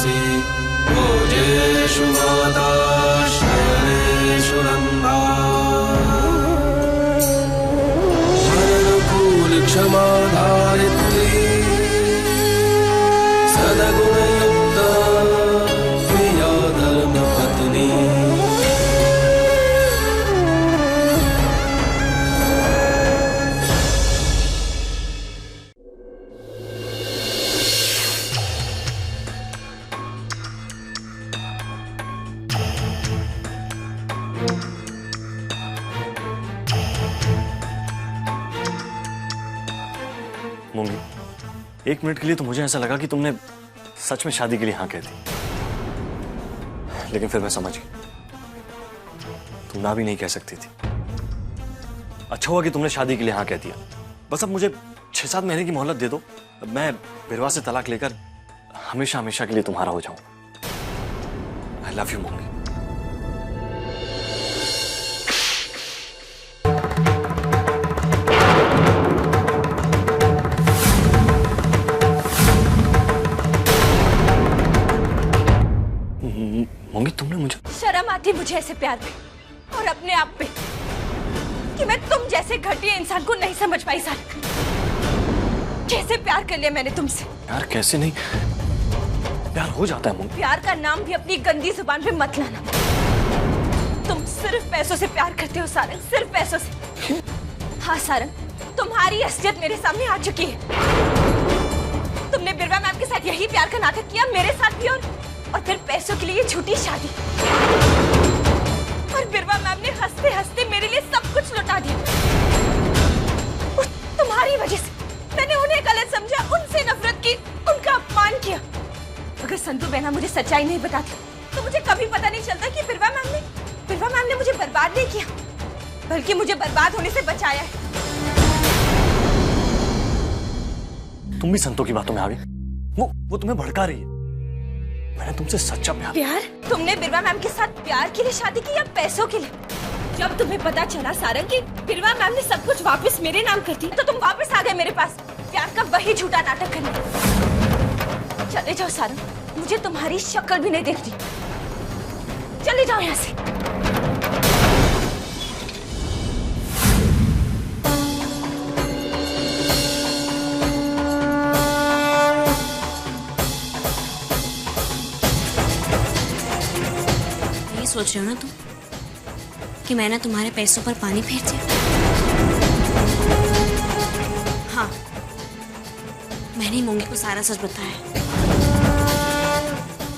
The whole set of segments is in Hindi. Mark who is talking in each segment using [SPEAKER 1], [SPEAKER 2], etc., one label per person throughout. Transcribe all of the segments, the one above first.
[SPEAKER 1] मनसि भोजेषु माता शयनेषु रम्भा मननुकूल क्षमाधारित्री सद्गुणयुक्ता प्रिया धर्मपत्नी।
[SPEAKER 2] मूंगी, 1 मिनट के लिए तो मुझे ऐसा लगा कि तुमने सच में शादी के लिए हाँ कह दी, लेकिन फिर मैं समझ गया तुम ना भी नहीं कह सकती थी। अच्छा हुआ कि तुमने शादी के लिए हाँ कह दिया। बस अब मुझे 6-7 महीने की मोहलत दे दो, मैं बिरवा से तलाक लेकर हमेशा हमेशा के लिए तुम्हारा हो जाऊंगा। I love you मूंगी। मूंगी, तुमने मुझे
[SPEAKER 3] शर्म आती मुझे ऐसे प्यार पे और अपने आप पे कि मैं तुम जैसे घटिया इंसान को नहीं समझ पाई। सारंग, कैसे प्यार कर लिया मैंने तुमसे।
[SPEAKER 2] यार कैसे नहीं, प्यार हो जाता है मूंगी।
[SPEAKER 3] प्यार का नाम भी अपनी गंदी जुबान पे मत लाना। तुम सिर्फ पैसों से प्यार करते हो सारंग, सिर्फ पैसों से। हाँ सारंग, तुम्हारी असलियत मेरे सामने आ चुकी है। तुमने बिरवा मैम के साथ यही प्यार का नाटक किया, मेरे साथ भी, और फिर पैसों के लिए ये झूठी शादी। और बिरवा मैम ने हंसते हंसते मेरे लिए सब कुछ लुटा दिया। और तुम्हारी वजह से मैंने उन्हें गलत समझा, उनसे नफरत की, उनका अपमान किया। अगर संतू बहना मुझे सच्चाई नहीं बताती तो मुझे कभी पता नहीं चलता कि बिरवा मैम ने मुझे बर्बाद नहीं किया, बल्कि मुझे बर्बाद होने से बचाया है।
[SPEAKER 2] तुम भी संतों की बातों में आ गए। वो तुम्हें भड़का रही है। मैंने तुमसे सच्चा प्यार।
[SPEAKER 3] तुमने बिरवा मैम के साथ प्यार के लिए शादी की या पैसों के लिए? जब तुम्हें पता चला सारंग कि बिरवा मैम ने सब कुछ वापस मेरे नाम कर दी, तो तुम वापस आ गए मेरे पास प्यार का वही झूठा नाटक करने। चले जाओ सारंग, मुझे तुम्हारी शक्ल भी नहीं देखती। चले जाओ यहाँ से।
[SPEAKER 4] सोच रहे हो ना तुम कि मैंने तुम्हारे पैसों पर पानी फेर दिया? हाँ, मैंने मूंगी को सारा सच बताया।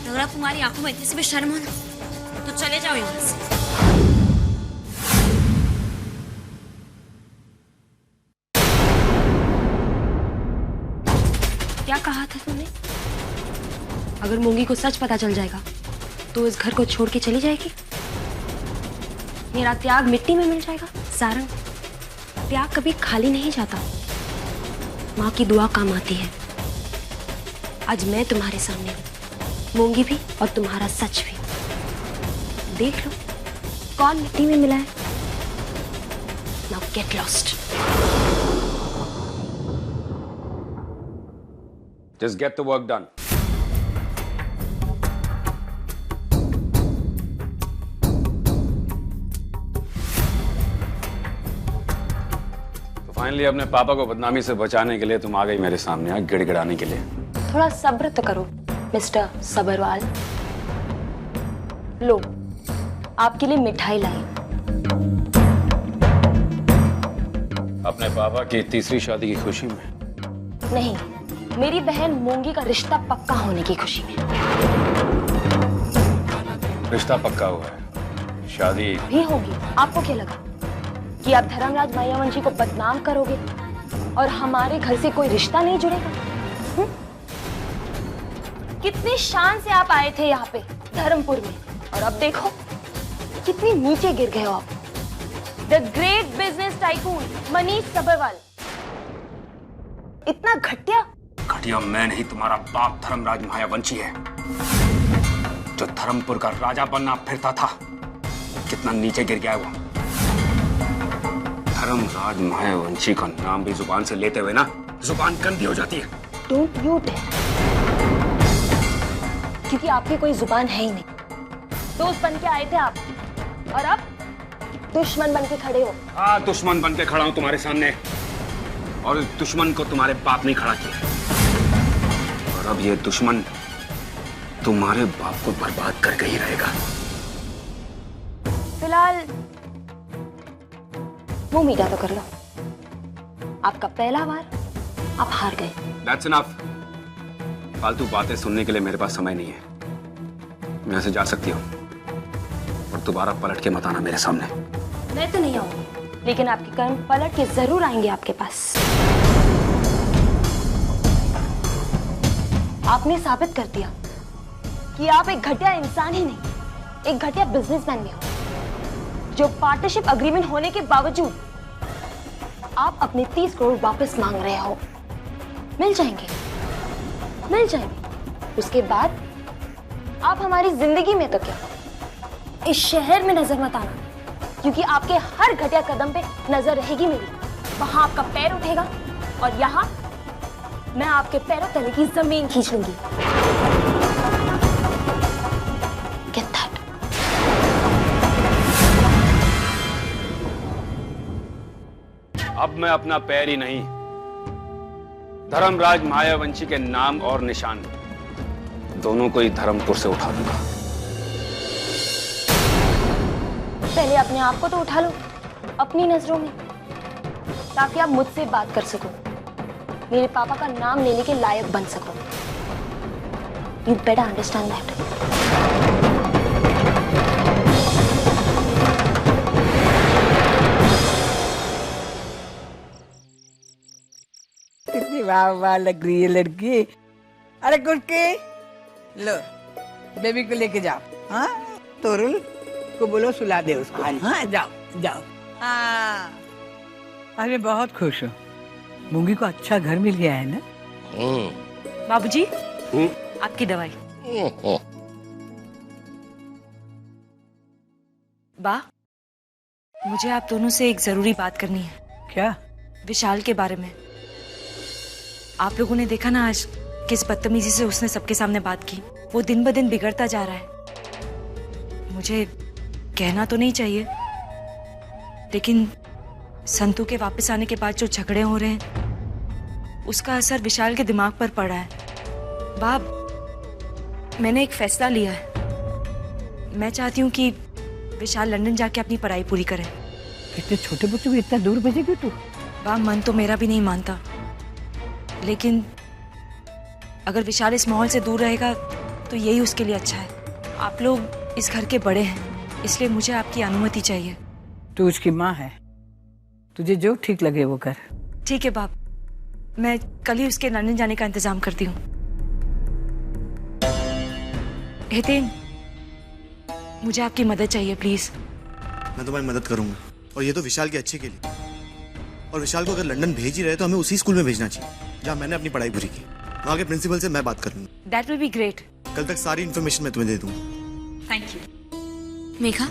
[SPEAKER 4] अगर आप तुम्हारी आंखों में इतनी सी भी शर्म हो ना, तो चले जाओ यहाँ से। क्या कहा था तुमने? अगर मूंगी को सच पता चल जाएगा तो इस घर को छोड़ के चली जाएगी? मेरा त्याग मिट्टी में मिल जाएगा? सारंग, त्याग कभी खाली नहीं जाता। माँ की दुआ काम आती है। आज मैं तुम्हारे सामने हूँ, मूंगी भी और तुम्हारा सच भी। देख लो कौन मिट्टी में मिला है। Now get lost.
[SPEAKER 5] Just get the work done. Finally अपने पापा को बदनामी से बचाने के लिए तुम आ गई मेरे सामने, गिड़गिड़ाने के लिए।
[SPEAKER 4] थोड़ा सब्र तो करो मिस्टर सबरवाल। लो, आपके लिए मिठाई लाई।
[SPEAKER 5] अपने पापा की तीसरी शादी की खुशी में?
[SPEAKER 4] नहीं, मेरी बहन मूंगी का रिश्ता पक्का होने की खुशी में।
[SPEAKER 5] रिश्ता पक्का हुआ है, शादी
[SPEAKER 4] भी होगी। आपको क्या लगा कि आप धर्मराज मायावंशी को बदनाम करोगे और हमारे घर से कोई रिश्ता नहीं जुड़ेगा? कितनी शान से आप आए थे यहाँ पे धर्मपुर में, और अब देखो कितनी नीचे गिर गए हो आप। The great business tycoon Manish Sabharwal. इतना घटिया?
[SPEAKER 5] घटिया मैं नहीं, तुम्हारा बाप धर्मराज मायावंशी है, जो धर्मपुर का राजा बनना फिरता था। कितना नीचे गिर गया वो। धर्मराज मायावंशी का नाम भी जुबान से लेते हुए ना जुबान गंदी हो जाती है।
[SPEAKER 4] Don't you dare। क्योंकि आपकी कोई जुबान है ही नहीं। दोस्त बन के आए थे आप और अब दुश्मन बन के खड़े हो।
[SPEAKER 5] हाँ, दुश्मन बन के खड़ा हूं तुम्हारे सामने, और इस दुश्मन को तुम्हारे बाप ने खड़ा किया, और अब ये दुश्मन तुम्हारे बाप को बर्बाद करके ही रहेगा।
[SPEAKER 4] फिलहाल मुंह मीठा तो कर लो। आपका पहला बार, आप हार गए।
[SPEAKER 5] That's enough. फालतू बातें सुनने के लिए मेरे पास समय नहीं है। मैं यहाँ से जा सकती हूँ, और दोबारा पलट के मत आना मेरे सामने।
[SPEAKER 4] मैं तो नहीं आऊंगी, लेकिन आपके कर्म पलट के जरूर आएंगे आपके पास। आपने साबित कर दिया कि आप एक घटिया इंसान ही नहीं, एक घटिया बिजनेसमैन भी हो, जो पार्टनरशिप एग्रीमेंट होने के बावजूद आप अपने 30 करोड़ वापस मांग रहे हो। मिल जाएंगे, मिल जाएंगे। उसके बाद आप हमारी जिंदगी में तो क्या, इस शहर में नजर मत आना, क्योंकि आपके हर घटिया कदम पे नजर रहेगी मेरी। वहां आपका पैर उठेगा और यहाँ मैं आपके पैरों तले की जमीन खींच लूंगी। Get that?
[SPEAKER 5] अब मैं अपना पैर ही नहीं, धर्मराज मायावंशी के नाम और निशान दोनों को ही धर्मपुर से उठा दूंगा।
[SPEAKER 4] पहले अपने आप को तो उठा लो अपनी नजरों में, ताकि आप मुझसे बात कर सको, मेरे पापा का नाम लेने के लायक बन सको। You better understand that.
[SPEAKER 6] कितनी वाह वाह लग रही है लड़की। अरे गुरकी, लो बेबी को लेके जाओ। हाँ, तोरुल को बोलो सुला दे उसको। हाँ, जाओ जाओ। हाँ, आज मैं बहुत खुश हूँ, मूंगी को अच्छा घर मिल गया है ना।
[SPEAKER 7] बाबूजी, आपकी दवाई। बा, मुझे आप दोनों से एक जरूरी बात करनी है।
[SPEAKER 6] क्या?
[SPEAKER 7] विशाल के बारे में। आप लोगों ने देखा ना आज किस बदतमीजी से उसने सबके सामने बात की। वो दिन ब दिन बिगड़ता जा रहा है। मुझे कहना तो नहीं चाहिए, लेकिन संतू के वापस आने के बाद जो झगड़े हो रहे हैं, उसका असर विशाल के दिमाग पर पड़ा है। बाप, मैंने एक फैसला लिया है। मैं चाहती हूँ कि विशाल लंदन जाके अपनी पढ़ाई पूरी करे।
[SPEAKER 6] इतने छोटे बच्चों को इतना दूर भेजेगी तू?
[SPEAKER 7] बाप, मन तो मेरा भी नहीं मानता, लेकिन अगर विशाल इस माहौल से दूर रहेगा तो यही उसके लिए अच्छा है। आप लोग इस घर के बड़े हैं, इसलिए मुझे आपकी अनुमति चाहिए।
[SPEAKER 6] तू उसकी माँ है, तुझे जो ठीक लगे वो कर।
[SPEAKER 7] ठीक है बाप, मैं कल ही उसके लंदन जाने का इंतजाम करती हूँ। हितेन, मुझे आपकी मदद चाहिए प्लीज।
[SPEAKER 8] मैं तुम्हारी मदद करूंगा, और ये तो विशाल के अच्छे के लिए। और विशाल को अगर लंदन भेज ही रहे तो हमें उसी स्कूल में भेजना चाहिए जहाँ मैंने अपनी पढ़ाई पूरी की। वहाँ के प्रिंसिपल से मैं बात कर लूंगा।
[SPEAKER 7] That will be great.
[SPEAKER 8] कल तक सारी इन्फॉर्मेशन मैं तुम्हें दे दूंगा।
[SPEAKER 7] Thank you.
[SPEAKER 9] मेघा,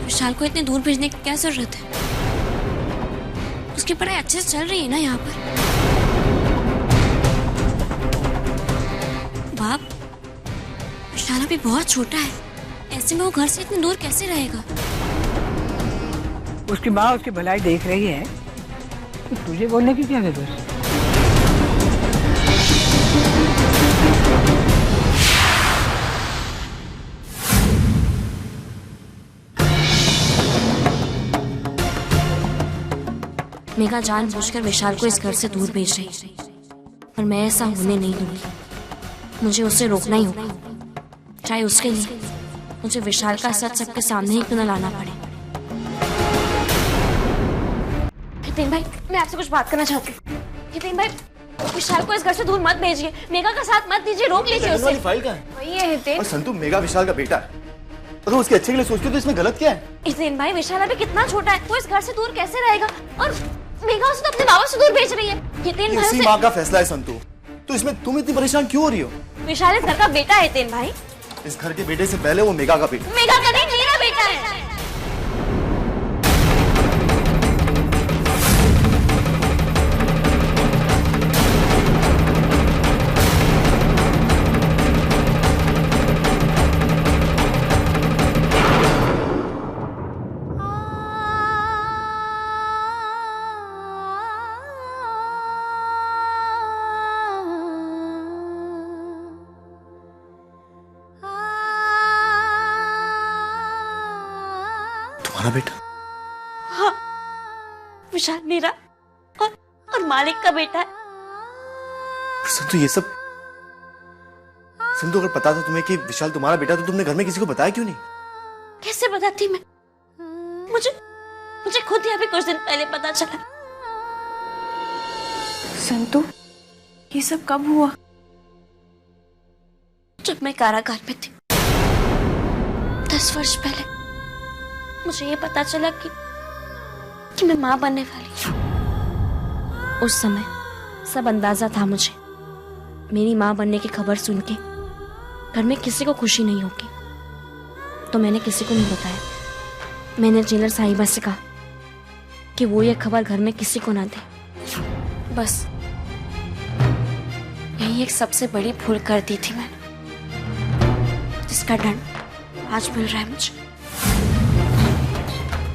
[SPEAKER 9] विशाल को इतने दूर भेजने की क्या जरूरत है? उसकी पढ़ाई अच्छे से चल रही है ना यहाँ पर। बाप, विशाल अभी बहुत छोटा है, ऐसे में वो घर से इतने दूर कैसे रहेगा?
[SPEAKER 6] उसकी माँ उसकी भलाई देख रही है, तो तुझे बोलने की क्या जरूरत है?
[SPEAKER 9] मेघा जानबूझकर विशाल को इस घर से दूर भेज रही है, और मैं ऐसा होने नहीं दूंगी। मुझे उसे रोकना ही होगा, चाहे उसके लिए मुझे विशाल का सच सबके सामने ही क्यों न लाना पड़े। हितेन भाई, मैं आपसे कुछ बात करना चाहती हूँ। हितेन भाई, विशाल को इस घर से दूर मत भेजिए, मेघा का साथ मत दीजिए, रोक लीजिए उसे।
[SPEAKER 8] फाइल कहाँ है?
[SPEAKER 9] वही है हितेन।
[SPEAKER 8] और संतू मेघा विशाल का बेटा है, और तुम उसके अच्छे के लिए सोचती हो तो इसमें गलत क्या है?
[SPEAKER 9] हितेन भाई, विशाल अभी कितना छोटा है, वो इस घर से दूर कैसे रहेगा? और मेघा उसे तो अपने बाबा से दूर भेज रही है। हितेन भाई,
[SPEAKER 8] इसी माँ का फैसला है संतू, तो इसमें तुम इतनी परेशान क्यों हो रही हो?
[SPEAKER 9] विशाल इस घर का बेटा है हितेन भाई।
[SPEAKER 8] इस घर के बेटे से पहले वो मेघा का बेटा।
[SPEAKER 9] मेघा का नहीं, मेरा बेटा है।
[SPEAKER 8] हाँ बेटा।
[SPEAKER 9] हाँ, विशाल मेरा और मालिक का बेटा है।
[SPEAKER 8] संतु ये सब, संतु अगर पता था तुम्हें कि विशाल तुम्हारा बेटा तो तुमने घर में किसी को बताया क्यों नहीं?
[SPEAKER 9] कैसे बताती मैं? मुझे खुद ही अभी कुछ दिन पहले पता चला।
[SPEAKER 7] संतु, ये सब कब हुआ?
[SPEAKER 9] जब मैं कारागार में थी 10 वर्ष पहले मुझे ये पता चला कि मैं मां बनने वाली हूं। उस समय सब अंदाजा था मुझे, मेरी मां बनने की खबर सुन के घर में किसी को खुशी नहीं होगी, तो मैंने किसी को नहीं बताया। मैंने जेलर साहिबा से कहा कि वो ये खबर घर में किसी को ना दे। बस यही एक सबसे बड़ी भूल कर दी थी मैंने, जिसका दंड आज मिल रहा है मुझे।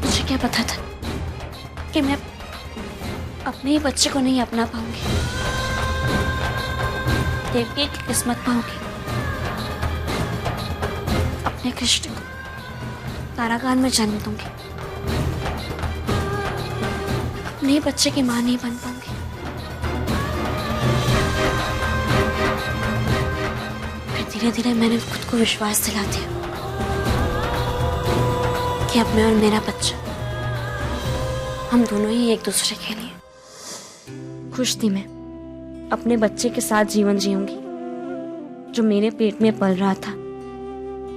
[SPEAKER 9] मुझे क्या पता था कि मैं अपने ही बच्चे को नहीं अपना पाऊंगी, देवकी की किस्मत पाऊंगी। अपने कृष्ण को कारागार में जन्म दूंगी, अपने बच्चे की मां नहीं बन पाऊंगी। फिर धीरे धीरे मैंने खुद को विश्वास दिला दिया कि अब मैं और मेरा बच्चा, हम दोनों ही एक दूसरे के लिए। खुश थी मैं, अपने बच्चे के साथ जीवन जीऊंगी जो मेरे पेट में पल रहा था,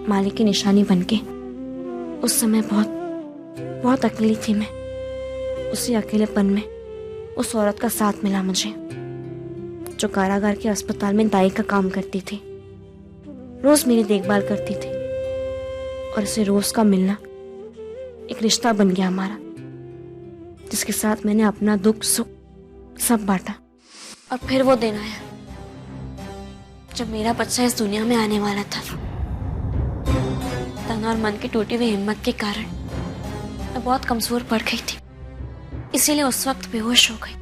[SPEAKER 9] मालिक की निशानी बनके। उस समय बहुत अकेली थी मैं। उसी अकेलेपन में उस औरत का साथ मिला मुझे, जो कारागार के अस्पताल में दाई का काम करती थी, रोज मेरी देखभाल करती थी। और इसे रोज का मिलना एक रिश्ता बन गया हमारा, जिसके साथ मैंने अपना दुख सुख सब बांटा। और फिर वो दिन आया जब मेरा बच्चा इस दुनिया में आने वाला था। तन और मन की टूटी हुई हिम्मत के कारण मैं बहुत कमजोर पड़ गई थी, इसीलिए उस वक्त बेहोश हो गई।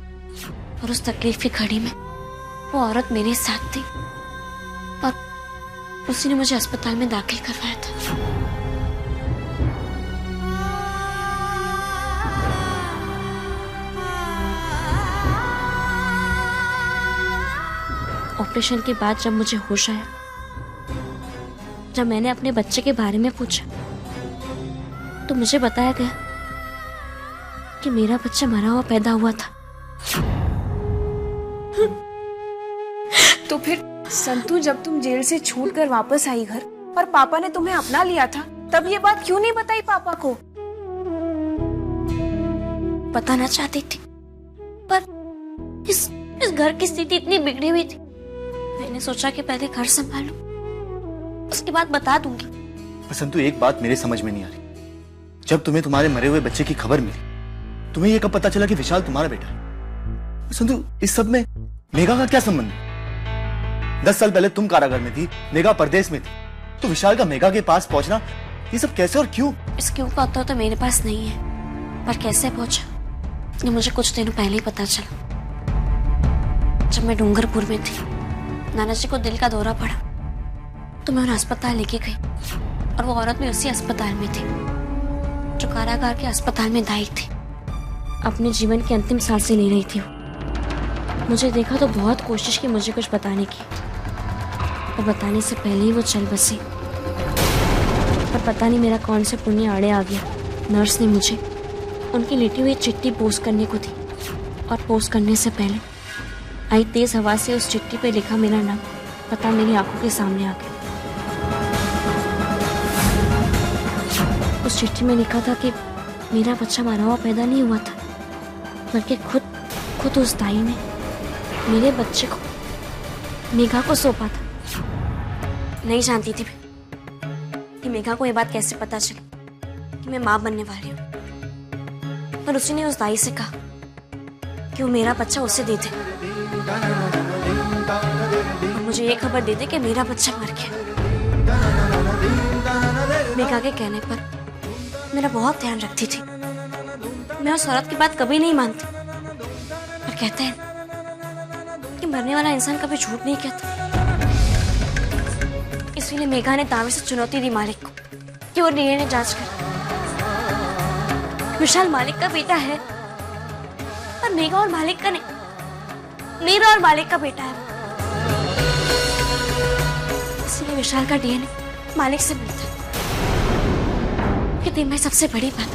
[SPEAKER 9] और उस तकलीफ की घड़ी में वो औरत मेरे साथ थी और उसी ने मुझे अस्पताल में दाखिल करवाया था। ऑपरेशन के बाद जब मुझे होश आया, जब मैंने अपने बच्चे के बारे में पूछा, तो मुझे बताया गया कि मेरा बच्चा मरा हुआ पैदा हुआ था।
[SPEAKER 7] तो फिर संतु, जब तुम जेल से छूटकर वापस आई घर और पापा ने तुम्हें अपना लिया था, तब ये बात क्यों नहीं बताई पापा को?
[SPEAKER 9] बताना चाहती थी, पर इस घर की स्थिति इतनी बिगड़ी हुई थी, मैंने सोचा कि पहले घर संभाल लूं, उसके बाद बता दूंगी।
[SPEAKER 8] संतु, एक बात मेरे समझ में नहीं आ रही। जब तुम्हें तुम्हारे मरे हुए बच्चे की खबर मिली, तुम्हें ये कब पता चला कि विशाल तुम्हारा बेटा है? संतु, इस सब में मेघा का क्या संबंध है? 10 साल पहले तुम कारागार में थी, मेघा परदेश में थी, तो विशाल का मेघा के पास पहुंचना, ये सब कैसे और क्यों?
[SPEAKER 9] इस क्यों का उत्तर तो मेरे पास नहीं है, पर कैसे पहुंचा ये मुझे कुछ दिनों पहले ही पता चला। जब मैं डूंगरपुर में थी, नाना जी को दिल का दौरा पड़ा, तो मैं उन्हें अस्पताल लेके गई, और वो औरत भी उसी अस्पताल में थी जो कारागार के अस्पताल में दाई थी। अपने जीवन की अंतिम सांसें ले रही थी वो। मुझे देखा तो बहुत कोशिश की मुझे कुछ बताने की, और बताने से पहले ही वो चल बसी। पर पता नहीं मेरा कौन से पुण्य आड़े आ गया, नर्स ने मुझे उनकी लिखी हुई चिट्ठी पोस्ट करने को दी, और पोस्ट करने से पहले आई तेज हवा से उस चिट्ठी पे लिखा मेरा नाम पता मेरी आंखों के सामने आ गया। उस चिट्ठी में लिखा था कि मेरा बच्चा मरा हुआ पैदा नहीं हुआ था, बल्कि खुद उस दाई ने मेरे बच्चे को मेघा को सौंपा था। नहीं जानती थी कि मेघा को ये बात कैसे पता चली कि मैं मां बनने वाली हूँ, पर उसी ने उस दाई से कहा कि वो मेरा बच्चा उसे दे दे, और मुझे ये खबर दे दे कि मेरा बच्चा मर गया। मेघा के कहने पर मेरा बहुत ध्यान रखती थी। मैं उस औरत की बात कभी नहीं मानती, पर कहते हैं कि मरने वाला इंसान कभी झूठ नहीं कहता। इसीलिए मेघा ने दावे से चुनौती दी मालिक को कि वो डीएनए जांच करे। विशाल मालिक का बेटा है, पर मेघा और मालिक का नहीं, मेरा और मालिक का बेटा है। इसलिए विशाल का डीएनए मालिक से मिलता है। लेकिन मैं सबसे बड़ी बात,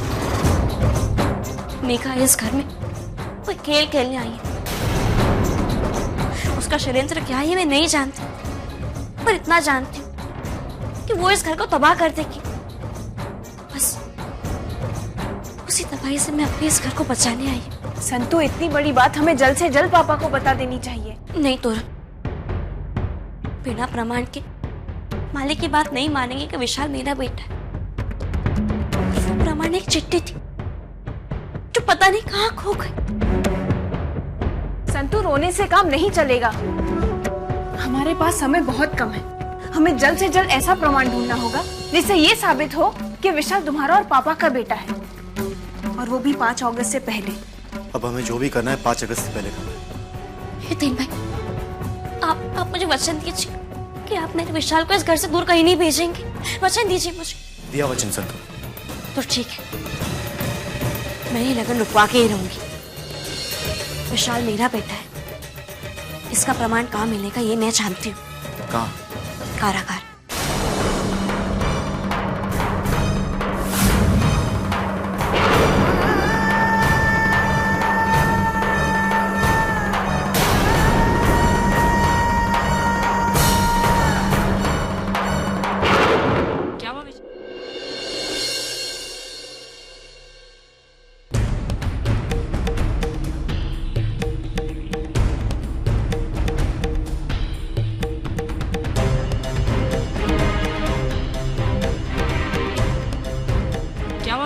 [SPEAKER 9] मेघा इस घर में कोई खेल खेलने आई है। उसका षड्यंत्र क्या है मैं नहीं जानती, पर इतना जानती हूँ कि वो इस घर को तबाह कर देगी। बस उसी तबाही से मैं अपने इस घर को बचाने आई हूँ।
[SPEAKER 3] संतु, इतनी बड़ी बात हमें जल्द से जल्द पापा को बता देनी चाहिए।
[SPEAKER 9] नहीं तोरण, बिना प्रमाण के मालिक की बात नहीं मानेंगे कि विशाल मेरा बेटा है। वो प्रमाण एक चिट्ठी थी जो पता नहीं कहाँ खो गई।
[SPEAKER 3] संतु, रोने से काम नहीं चलेगा। हमारे पास समय बहुत कम है। हमें जल्द से जल्द ऐसा प्रमाण ढूंढना होगा जिससे ये साबित हो कि विशाल तुम्हारा और पापा का बेटा है, और वो भी 5 अगस्त से पहले।
[SPEAKER 8] अब हमें जो भी करना है 5 अगस्त से पहले करना है।
[SPEAKER 9] हितेन भाई, आप मुझे वचन दीजिए कि आप मेरे विशाल को इस घर से दूर कहीं नहीं भेजेंगे। वचन दीजिए मुझे।
[SPEAKER 8] दिया वचन संतु।
[SPEAKER 9] तो ठीक है, मैं ये लगन रुकवा के ही रहूंगी। विशाल मेरा बेटा है, इसका प्रमाण कहाँ मिलेगा ये मैं जानती हूँ।
[SPEAKER 8] कहाँ?
[SPEAKER 9] कारागार।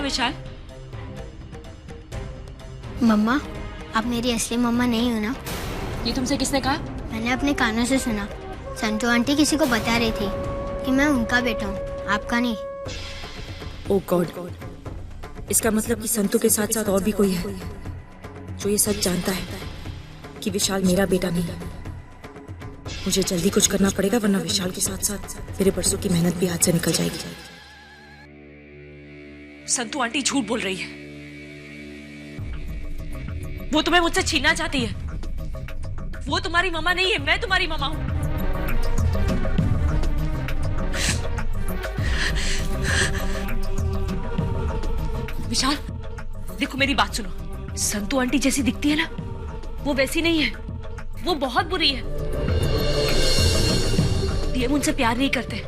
[SPEAKER 7] विशाल,
[SPEAKER 10] मम्मा, आप मेरी असली मम्मा नहीं हो ना?
[SPEAKER 7] ये तुमसे किसने कहा?
[SPEAKER 10] मैंने अपने कानों से सुना। संतु आंटी किसी को बता रही थी कि मैं उनका बेटा हूँ, आपका नहीं।
[SPEAKER 7] ओह गॉड, इसका मतलब कि संतु के साथ साथ और भी कोई है जो ये सच जानता है कि विशाल मेरा बेटा नहीं है। मुझे जल्दी कुछ करना पड़ेगा, वरना विशाल के साथ साथ मेरे बरसों की मेहनत भी हाथ से निकल जाएगी। संतु आंटी झूठ बोल रही है। वो तुम्हें मुझसे छीनना चाहती है। वो तुम्हारी मम्मा नहीं है, मैं तुम्हारी मम्मा हूं। विशाल, देखो मेरी बात सुनो। संतु आंटी जैसी दिखती है ना, वो वैसी नहीं है। वो बहुत बुरी है। ये मुझसे प्यार नहीं करते,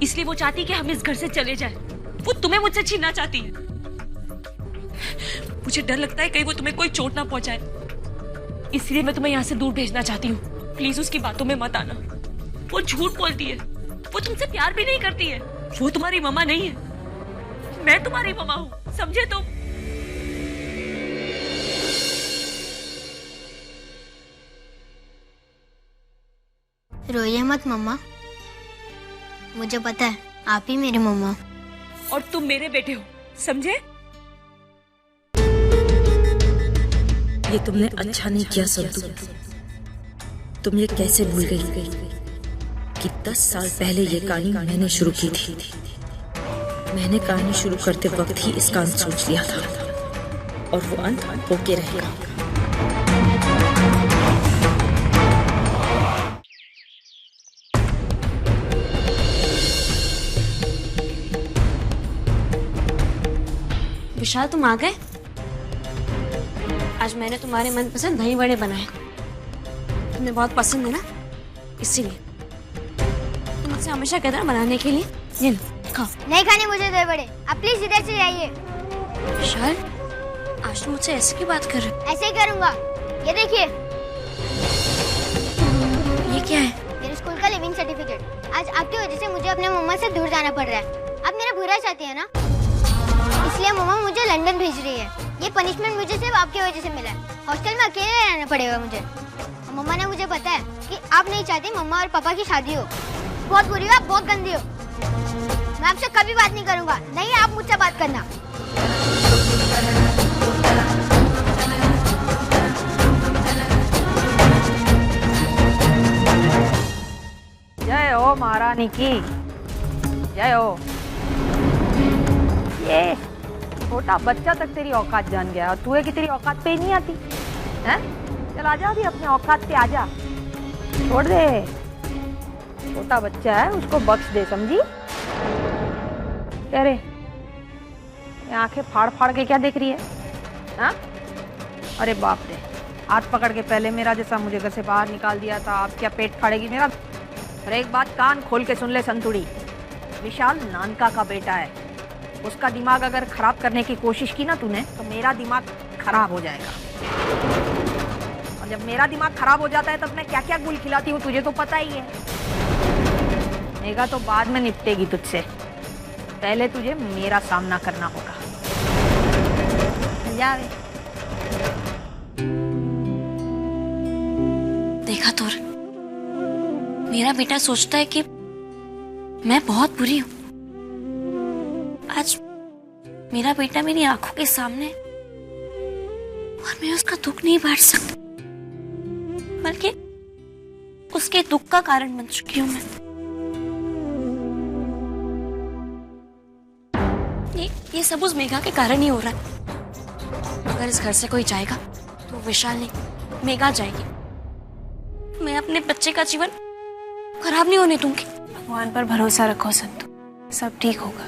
[SPEAKER 7] इसलिए वो चाहती है कि हम इस घर से चले जाएं। वो तुम्हें मुझसे छीनना चाहती है। मुझे डर लगता है कहीं वो तुम्हें कोई चोट ना पहुंचाए, इसलिए मैं तुम्हें यहाँ से दूर भेजना चाहती हूँ। प्लीज उसकी बातों में मत आना। वो झूठ बोलती है। वो तुमसे प्यार भी नहीं करती है। वो तुम्हारी मम्मा नहीं है, मैं तुम्हारी मम्मा हूँ, समझे तुम?
[SPEAKER 10] रोइए मत मम्मा, मुझे पता है आप ही मेरी मम्मा हो।
[SPEAKER 7] और तुम मेरे बेटे हो, समझे? ये तुमने अच्छा नहीं किया संतु। तुम ये कैसे भूल गई कि 10 साल पहले ये कहानी मैंने शुरू की थी। मैंने कहानी शुरू करते वक्त ही इसका अंत सोच लिया था, और वो अंत होके रहेगा।
[SPEAKER 9] विशाल, तुम आ गए? आज मैंने तुम्हारे मनपसंद दही बड़े बनाए। तुम्हें बहुत पसंद है ना, इसीलिए तुम मुझसे हमेशा कहते ना बनाने के लिए। ये लो, खाओ।
[SPEAKER 10] नहीं खाने मुझे दही बड़े, आप प्लीज इधर से जाइए।
[SPEAKER 9] विशाल, आज तुम मुझसे ऐसे की बात कर रहे हो?
[SPEAKER 10] ऐसे ही करूंगा। ये देखिए,
[SPEAKER 9] ये क्या है?
[SPEAKER 10] मेरे स्कूल का लिविंग सर्टिफिकेट। आज आपकी वजह से मुझे अपने मम्मा से दूर जाना पड़ रहा है। आप मेरा बुरा चाहती है ना, इसलिए मम्मा मुझे लंदन भेज रही है। ये पनिशमेंट मुझे सिर्फ आपकी वजह से मिला है। हॉस्टल में अकेले रहना पड़ेगा मुझे। मम्मा ने मुझे बताया कि आप नहीं चाहती मम्मा और पापा की शादी हो। बहुत बुरी हो आप, बहुत गंदी हो। मैं आपसे कभी बात नहीं करूंगा, नहीं आप मुझसे बात करना।
[SPEAKER 3] जय हो महारानी की, जय हो।
[SPEAKER 11] छोटा बच्चा तक तेरी औकात जान गया और तू है कि तेरी औकात पे ही नहीं आती हैं? चल आजा अभी अपने औकात पे आजा, छोड़ दे। छोटा बच्चा है, उसको बख्श दे, समझी? अरे आंखें फाड़ फाड़ के क्या देख रही है? हाँ? अरे बाप रे, हाथ पकड़ के पहले मेरा जैसा मुझे घर से बाहर निकाल दिया था, अब क्या पेट फाड़ेगी मेरा? अरे एक बात कान खोल के सुन ले संतुड़ी, विशाल नानका का बेटा है। उसका दिमाग अगर खराब करने की कोशिश की ना तूने तो मेरा दिमाग खराब हो जाएगा। और जब मेरा दिमाग खराब हो जाता है तब मैं क्या क्या गुल खिलाती हूँ तुझे तो पता ही है। मेगा तो बाद में निपटेगी तुझसे, पहले तुझे मेरा सामना करना होगा। जा रे।
[SPEAKER 9] देखा तो मेरा बेटा सोचता है कि मैं बहुत बुरी हूं। आज मेरा बेटा मेरी आंखों के सामने और मैं उसका दुख नहीं बांट सकती, बल्कि उसके दुख का कारण बन चुकी हूं मैं। ये सब उस मेघा के कारण ही हो रहा है। अगर इस घर से कोई जाएगा तो विशाल नहीं, मेघा जाएगी। मैं अपने बच्चे का जीवन खराब नहीं होने दूंगी।
[SPEAKER 12] भगवान पर भरोसा रखो संतु, सब ठीक होगा।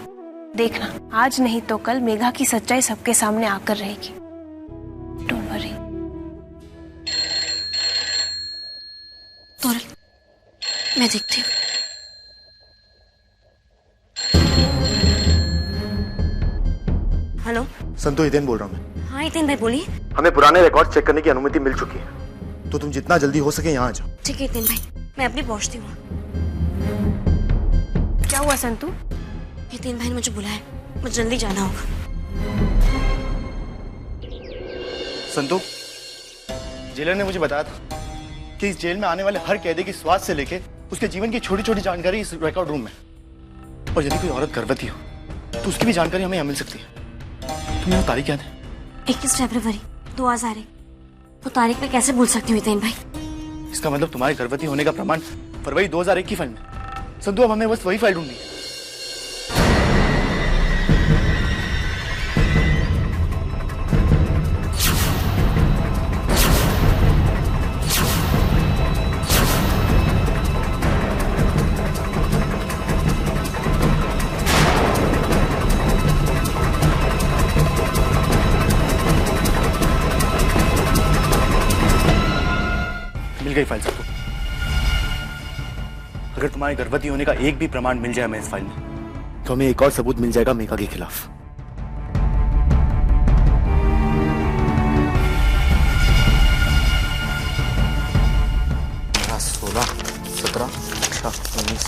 [SPEAKER 12] देखना, आज नहीं तो कल मेघा की सच्चाई सबके सामने आकर रहेगी। Don't worry.
[SPEAKER 9] तोरल, मैं देखती हूँ। हेलो
[SPEAKER 8] संतु, हितेन बोल रहा हूँ मैं।
[SPEAKER 9] हाँ हितेन भाई बोलिए।
[SPEAKER 8] हमें पुराने रिकॉर्ड चेक करने की अनुमति मिल चुकी है, तो तुम जितना जल्दी हो सके यहाँ आ जाओ।
[SPEAKER 9] ठीक है हितेन भाई, मैं अभी पहुँचती हूँ।
[SPEAKER 12] क्या हुआ संतु?
[SPEAKER 9] हितेन भाई ने मुझे बुलाया, मुझे जल्दी जाना होगा।
[SPEAKER 8] संतु, जेलर ने मुझे बताया था कि इस जेल में आने वाले हर कैदी की स्वास्थ्य से लेके उसके जीवन की छोटी छोटी जानकारी इस रिकॉर्ड रूम में। और यदि कोई औरत गर्भवती हो तो उसकी भी जानकारी हमें यहाँ मिल सकती है। तुम्हें वो तारीख याद है?
[SPEAKER 9] 21 फरवरी 2001। वो तारीख में कैसे भूल सकती हूँ हितेन भाई?
[SPEAKER 8] इसका मतलब तुम्हारे गर्भवती होने का प्रमाण फरवरी 2001 की फाइल में। संतु, अब हमें बस वही फाइल ढूंढनी है। गई फाइल सबको। अगर तुम्हारे गर्भवती होने का एक भी प्रमाण मिल जाए हमें इस फाइल में, तो हमें एक और सबूत मिल जाएगा मेघा के खिलाफ। 16, 17, 18, 19,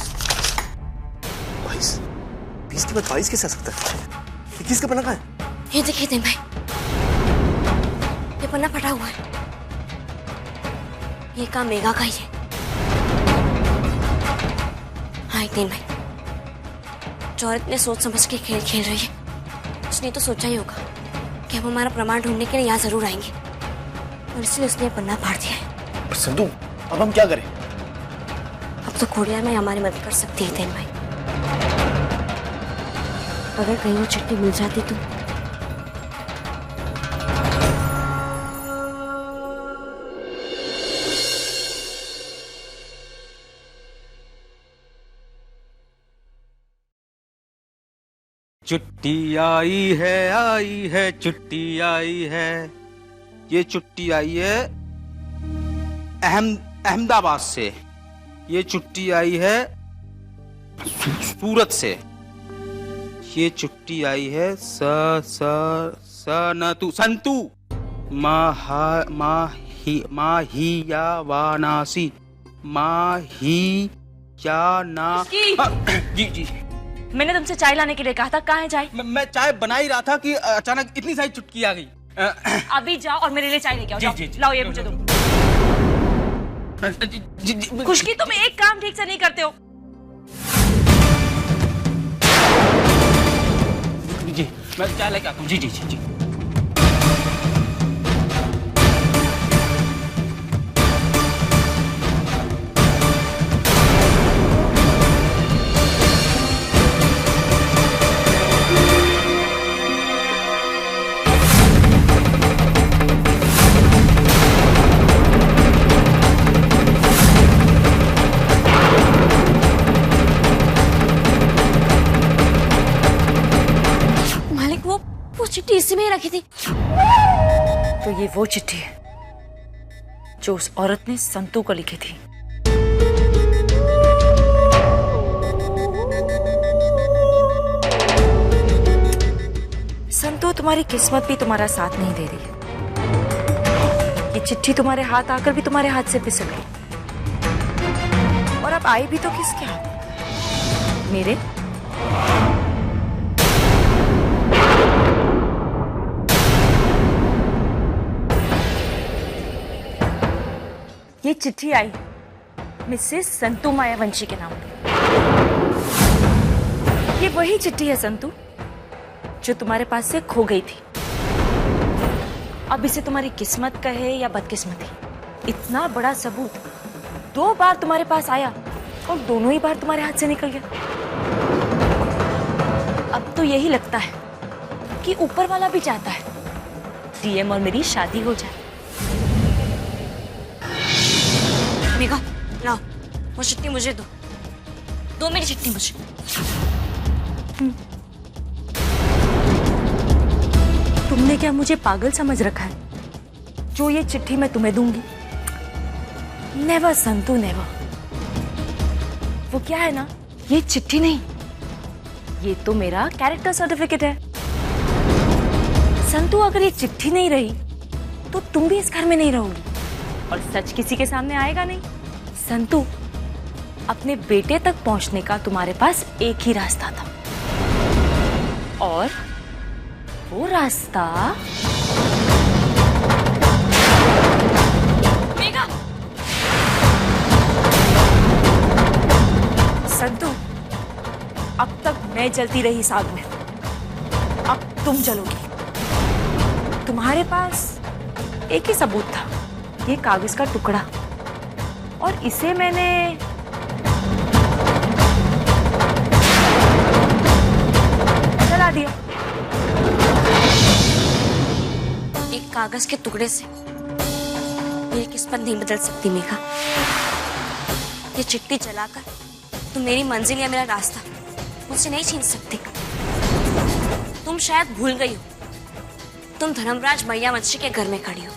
[SPEAKER 8] 22। 20 के बाद 22 कैसे आ सकता है? 21 का पन्ना कहाँ है?
[SPEAKER 9] ये देखिए हितेन भाई, ये पन्ना फटा हुआ है। ये काम मेघा का ही है। हाँ हितेन भाई, जो औरत ने सोच समझ के खेल खेल रही है, उसने तो सोचा ही होगा कि हम हमारा प्रमाण ढूंढने के लिए यहाँ जरूर आएंगे, और इसलिए उसने पन्ना फाड़ दिया है।
[SPEAKER 8] पर संतु, अब हम क्या करें?
[SPEAKER 9] अब तो खोड़िया में हमारी मदद कर सकती है हितेन भाई। अगर कहीं वो चिट्ठी मिल जाती तो।
[SPEAKER 5] चिट्ठी आई है, चिट्ठी आई है। ये चिट्ठी आई है अहमदाबाद से। ये चिट्ठी आई है सूरत से। ये चिट्ठी आई है संतु माहिया वानासी जी जी।
[SPEAKER 7] मैंने तुमसे चाय लाने के लिए कहा था, कहाँ है चाय?
[SPEAKER 5] मैं चाय बना ही रहा था कि अचानक इतनी सारी चुटकी आ गई।
[SPEAKER 7] अभी जाओ और मेरे लिए चाय लेके आओ।
[SPEAKER 5] जी, जी, जी,
[SPEAKER 7] लाओ ये मुझे दो। खुशकी, तुम एक काम ठीक से नहीं करते हो।
[SPEAKER 5] जी मैं चाय लेके आता हूँ। जी जी जी जी।
[SPEAKER 9] रखी थी?
[SPEAKER 7] तो ये वो चिट्ठी है जो उस औरत ने संतू को लिखी थी। संतू, तुम्हारी किस्मत भी तुम्हारा साथ नहीं दे रही है। ये चिट्ठी तुम्हारे हाथ आकर भी तुम्हारे हाथ से फिसल गई, और अब आई भी तो किसके हाथ? मेरे। ये चिट्ठी आई मिसेस संतू मायावंशी के नाम पे। ये वही चिट्ठी है संतू जो तुम्हारे पास से खो गई थी। अब इसे तुम्हारी किस्मत कहे या बदकिस्मती, इतना बड़ा सबूत 2 बार तुम्हारे पास आया और दोनों ही बार तुम्हारे हाथ से निकल गया। अब तो यही लगता है कि ऊपर वाला भी चाहता है डीएम और मेरी शादी हो जाए।
[SPEAKER 9] मेघा, लाओ वो चिट्ठी मुझे दो। दो मेरी चिट्ठी मुझे।
[SPEAKER 7] तुमने क्या मुझे पागल समझ रखा है जो ये चिट्ठी मैं तुम्हें दूंगी? Never Santu, never. वो क्या है ना, ये चिट्ठी नहीं, ये तो मेरा कैरेक्टर सर्टिफिकेट है। संतू, अगर ये चिट्ठी नहीं रही तो तुम भी इस घर में नहीं रहोगी और सच किसी के सामने आएगा नहीं। संतू, अपने बेटे तक पहुंचने का तुम्हारे पास एक ही रास्ता था, और वो रास्ता
[SPEAKER 9] मेघा।
[SPEAKER 7] संतू, अब तक मैं जलती रही इस आग में, अब तुम जलोगी। तुम्हारे पास एक ही सबूत था, ये कागज का टुकड़ा, और इसे मैंने जला दिया।
[SPEAKER 9] एक कागज के टुकड़े से मेरी किस्मत नहीं बदल सकती मेघा। ये चिट्ठी जलाकर तुम मेरी मंजिल या मेरा रास्ता मुझसे नहीं छीन सकती। तुम शायद भूल गई हो, तुम धर्मराज मायावंशी के घर में खड़ी हो।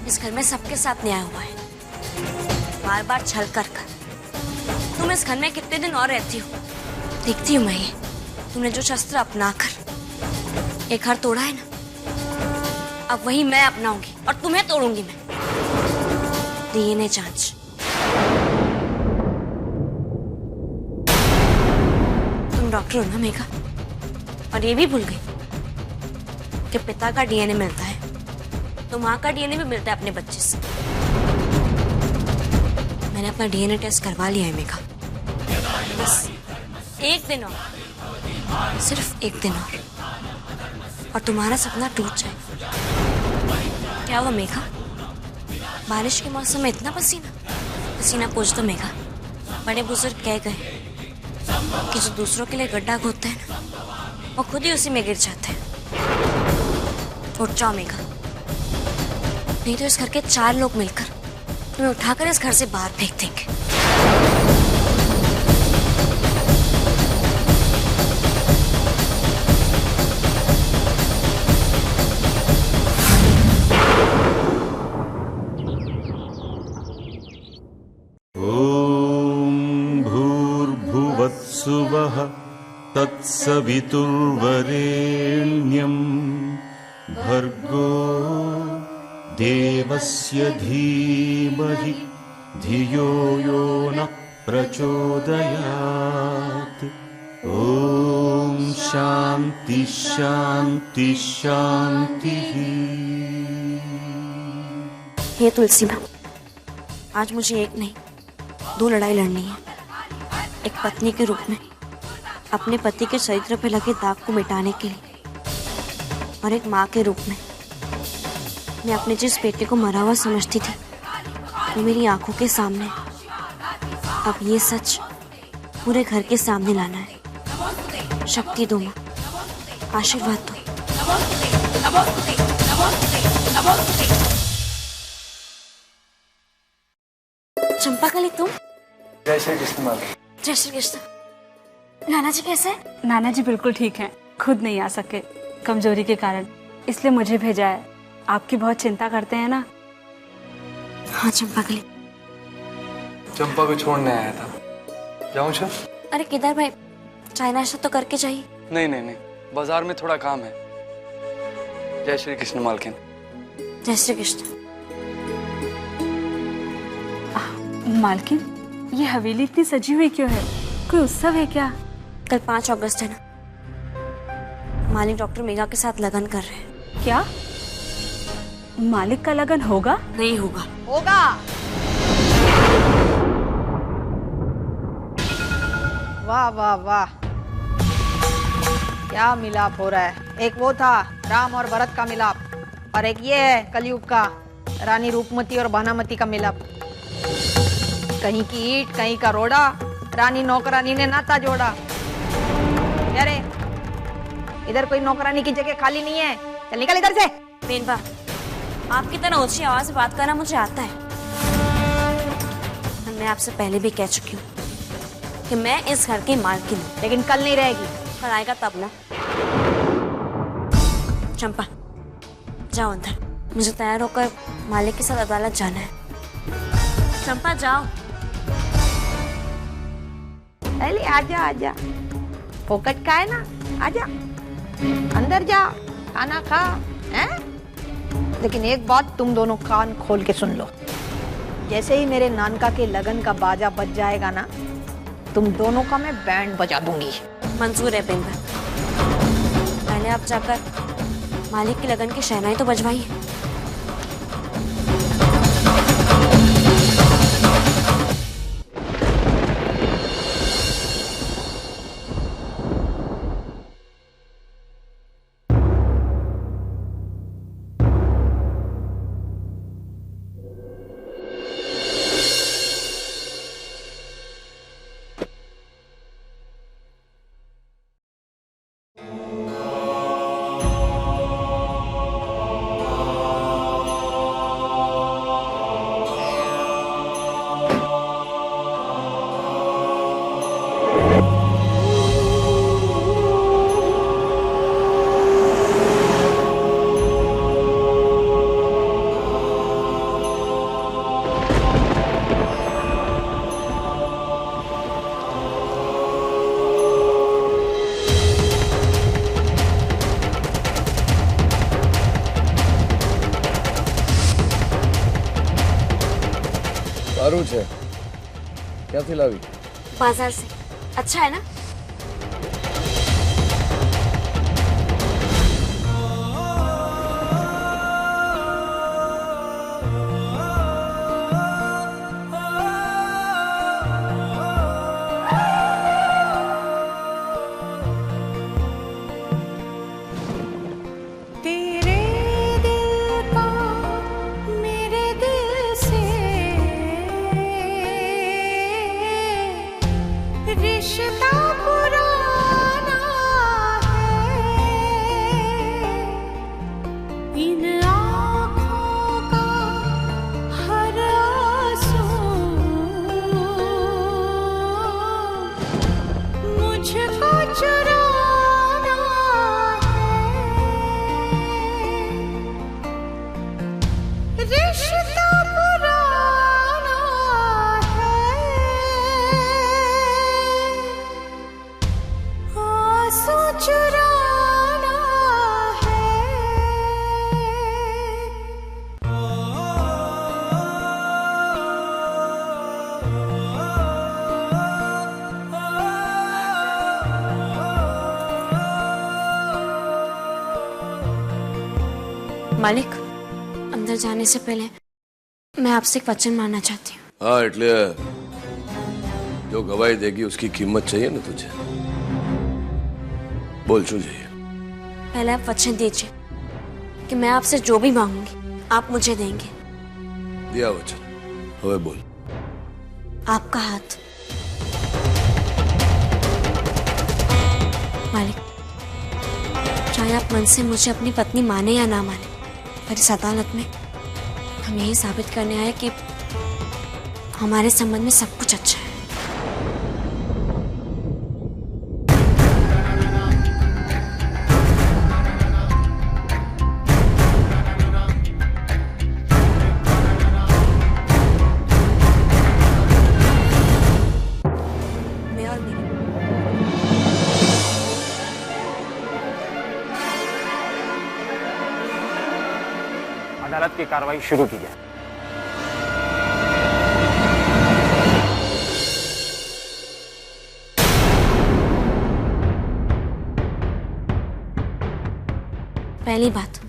[SPEAKER 9] इस घर में सबके साथ न्याय हुआ है, बार बार छल कर कर। तुम इस घर में कितने दिन और रहती हो देखती हूँ मैं। ये तुमने जो शस्त्र अपनाकर एक घर तोड़ा है ना, अब वही मैं अपनाऊंगी और तुम्हें तोड़ूंगी मैं। डीएनए जांच। तुम डॉक्टर हो ना मेघा, और ये भी भूल गई कि पिता का डीएनए मिलता है तो माँ का डीएनए भी मिलता है अपने बच्चे से। मैंने अपना डीएनए टेस्ट करवा लिया है मेघा। बस एक दिन और, सिर्फ एक दिन और तुम्हारा सपना टूट जाए। क्या हुआ मेघा? बारिश के मौसम में इतना पसीना पसीना पूछ दो मेघा। बड़े बुजुर्ग कह गए कि जो दूसरों के लिए गड्ढा खोदते हैं ना, वो खुद ही उसी में गिर जाते हैं। उठ जाओ मेघा, नहीं तो इस घर के 4 लोग मिलकर तुम्हें उठाकर इस घर से बाहर फेंक देंगे।
[SPEAKER 13] भूर्भुवत्सुवः तत्सवितुर्वरेण्यं भर्गो देवस्य धीमहि धियो यो न प्रचोदयात्। ओम शांति शांति शांति।
[SPEAKER 9] हे तुलसी माँ, आज मुझे एक नहीं 2 लड़ाई लड़नी है। एक पत्नी के रूप में अपने पति के चरित्र पर लगे दाग को मिटाने के लिए, और एक माँ के रूप में मैं अपने जिस बेटे को मरा हुआ समझती थी वो मेरी आंखों के सामने। अब ये सच पूरे घर के सामने लाना है। शक्ति दो माँ, आशीर्वाद दो। चंपाकली, तुम?
[SPEAKER 8] जय श्री कृष्ण माता।
[SPEAKER 9] जय श्री कृष्ण। नाना जी कैसे हैं?
[SPEAKER 14] नाना जी बिल्कुल ठीक हैं, खुद नहीं आ सके,
[SPEAKER 7] कमजोरी के कारण, इसलिए मुझे भेजा है। आपकी बहुत चिंता करते हैं ना।
[SPEAKER 9] हाँ चंपा के लिए।
[SPEAKER 14] चंपा को छोड़ने आया था। जाऊं सर?
[SPEAKER 9] अरे केदार भाई, चाय नाश्ता तो करके चाहिए।
[SPEAKER 14] नहीं नहीं नहीं, बाजार में थोड़ा काम है। जय श्री कृष्ण मालकिन।
[SPEAKER 9] जय श्री कृष्ण।
[SPEAKER 7] मालकिन, ये हवेली इतनी सजी हुई क्यों है? कोई उत्सव है क्या?
[SPEAKER 9] कल 5 अगस्त है ना। मालिक डॉक्टर मेघा के साथ लगन कर रहे हैं।
[SPEAKER 7] क्या मालिक का लगन होगा?
[SPEAKER 9] नहीं होगा।
[SPEAKER 11] होगा। वाह वाह वाह, क्या मिलाप हो रहा है। एक वो था राम और भरत का मिलाप, और एक ये है कलयुग का रानी रूपमती और भानामती का मिलाप। कहीं की ईंट कहीं का रोड़ा, रानी नौकरानी ने नाता जोड़ा। अरे इधर कोई नौकरानी की जगह खाली नहीं है, चल निकल इधर से।
[SPEAKER 9] बेनबा, आपकी तरह ऊंची आवाज से बात करना मुझे आता है। मैं आपसे पहले भी कह चुकी हूँ कि मैं इस घर की मालकिन हूँ।
[SPEAKER 11] लेकिन कल नहीं रहेगी।
[SPEAKER 9] पर आएगा तब ना। चंपा जाओ अंदर, मुझे तैयार होकर मालिक के साथ अदालत जाना है। चंपा जाओ।
[SPEAKER 11] अरे आजा आजा, फोकट का है ना, आजा अंदर जा, खाना खा। हैं? लेकिन एक बात तुम दोनों कान खोल के सुन लो, जैसे ही मेरे नानका के लगन का बाजा बज जाएगा ना, तुम दोनों का मैं बैंड बजा दूंगी।
[SPEAKER 9] मंजूर है बेनबा। पहले आप जाकर मालिक की लगन की शहनाई तो बजवाइए।
[SPEAKER 15] है क्या खिलावी?
[SPEAKER 9] बाजार से। अच्छा है ना? मालिक, अंदर जाने से पहले मैं आपसे एक वचन मानना चाहती हूँ।
[SPEAKER 15] हाँ इटले जो गवाही देगी उसकी कीमत चाहिए ना तुझे। बोल शू चाहिए?
[SPEAKER 9] पहले आप वचन दीजिए कि मैं आपसे जो भी मांगूंगी आप मुझे देंगे।
[SPEAKER 15] दिया वचन, હવે बोल।
[SPEAKER 9] आपका हाथ। मालिक, चाहे आप मन से मुझे अपनी पत्नी माने या ना माने, पर इस अदालत में हम यही साबित करने आए कि हमारे संबंध में सब कुछ अच्छा है।
[SPEAKER 16] तहकीकात की कार्रवाई शुरू की जाए।
[SPEAKER 9] पहली बात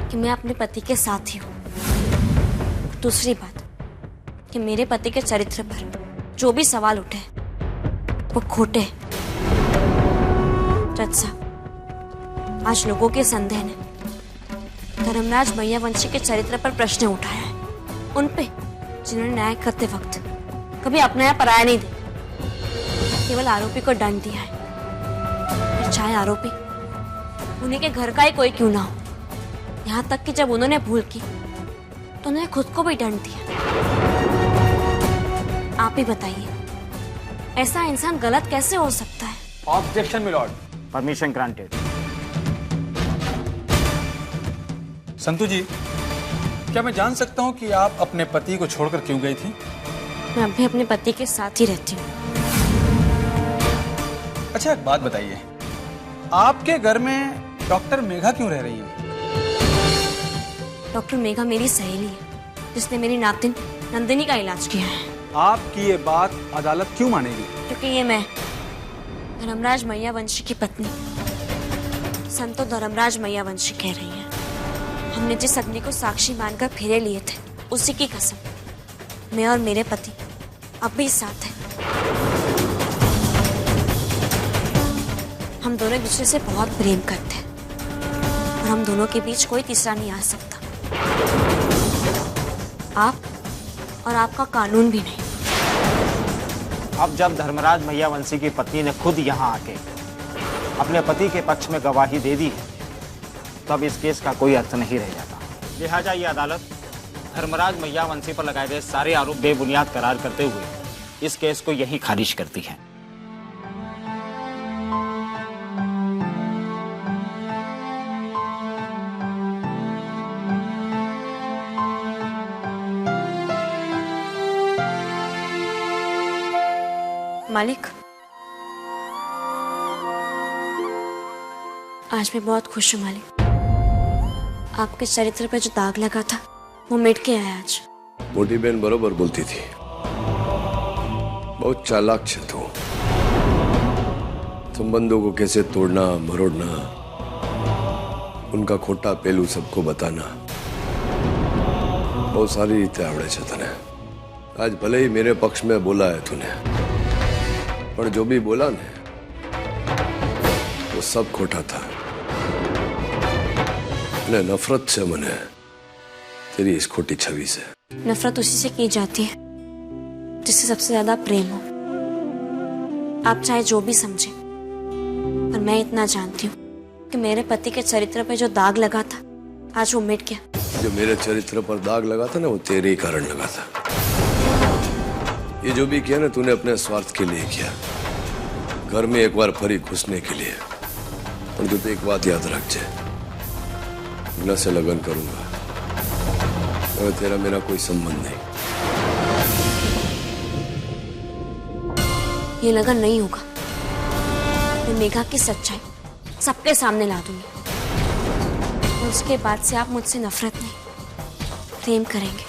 [SPEAKER 9] कि मैं अपने पति के साथ ही हूं। दूसरी बात कि मेरे पति के चरित्र पर जो भी सवाल उठे वो खोटे हैं। जज साहब, आज लोगों के संदेह ने धर्मराज मैयावंशी के चरित्र पर प्रश्न उठाया है, उन पे जिन्होंने न्याय करते वक्त कभी अपनाया पराया नहीं दिया, केवल आरोपी को दंड दिया है। फिर चाहे आरोपी उन्हीं के घर का ही कोई क्यों ना हो, यहाँ तक कि जब उन्होंने भूल की तो उन्होंने खुद को भी दंड दिया। आप ही बताइए, ऐसा इंसान गलत कैसे हो सकता है?
[SPEAKER 16] Objection milord, permission granted.
[SPEAKER 17] Santu ji, क्या मैं जान सकता हूँ कि आप अपने पति को छोड़कर क्यों गई थी?
[SPEAKER 9] मैं अभी अपने पति के साथ ही रहती हूँ।
[SPEAKER 17] अच्छा, एक बात बताइए, आपके घर में डॉक्टर मेघा क्यों रह रही है?
[SPEAKER 9] डॉक्टर मेघा मेरी सहेली है, जिसने मेरी नातिन नंदिनी का इलाज किया है।
[SPEAKER 17] आपकी ये बात अदालत क्यों मानेगी?
[SPEAKER 9] क्योंकि ये मैं धर्मराज मैयावंशी की पत्नी संतो धर्मराज मैयावंशी कह रही है। हमने जिस अग्नि को साक्षी मानकर फेरे लिए थे, उसी की कसम मैं और मेरे पति अब भी साथ हैं। हम दोनों एक दूसरे से बहुत प्रेम करते हैं और हम दोनों के बीच कोई तीसरा नहीं आ सकता। आप और आपका कानून भी नहीं।
[SPEAKER 16] अब जब धर्मराज मैयावंशी की पत्नी ने खुद यहाँ आके अपने पति के पक्ष में गवाही दे दी है, तब इस केस का कोई अर्थ नहीं रह जाता। लिहाजा ये अदालत धर्मराज मैयावंशी पर लगाए गए सारे आरोप बेबुनियाद करार करते हुए इस केस को यहीं खारिज करती है।
[SPEAKER 9] मालिक, आज मैं बहुत खुश हूँ मालिक। आपके चरित्र पे जो दाग लगा था वो मिट के आया आज।
[SPEAKER 15] मोटी बहन बरोबर बोलती थी, बहुत चालाक छे तू। संबंधों को कैसे तोड़ना मरोड़ना, उनका खोटा पहलू सबको बताना, बहुत सारी रीते आवड़े छे तने। आज भले ही मेरे पक्ष में बोला है तूने, पर जो भी बोला ने वो सब खोटा था। ने नफरत से मने तेरी इस खोटी छवि से।
[SPEAKER 9] नफरत उसी से की जाती है जिससे सबसे ज्यादा प्रेम हो। आप चाहे जो भी समझे, पर मैं इतना जानती हूँ कि मेरे पति के चरित्र पे जो दाग लगा था आज वो मिट गया।
[SPEAKER 15] जो मेरे चरित्र पर दाग लगा था ना, वो तेरे ही कारण लगा था। ये जो भी किया ना तूने अपने स्वार्थ के लिए किया, घर में एक बार फरी घुसने के लिए। और तू तो एक बात याद रख जे, न से लगन करूंगा और तेरा मेरा कोई संबंध नहीं।
[SPEAKER 9] ये लगन नहीं होगा। मैं मेघा की सच्चाई सबके सामने ला दूंगी और उसके बाद से आप मुझसे नफरत नहीं, प्रेम करेंगे।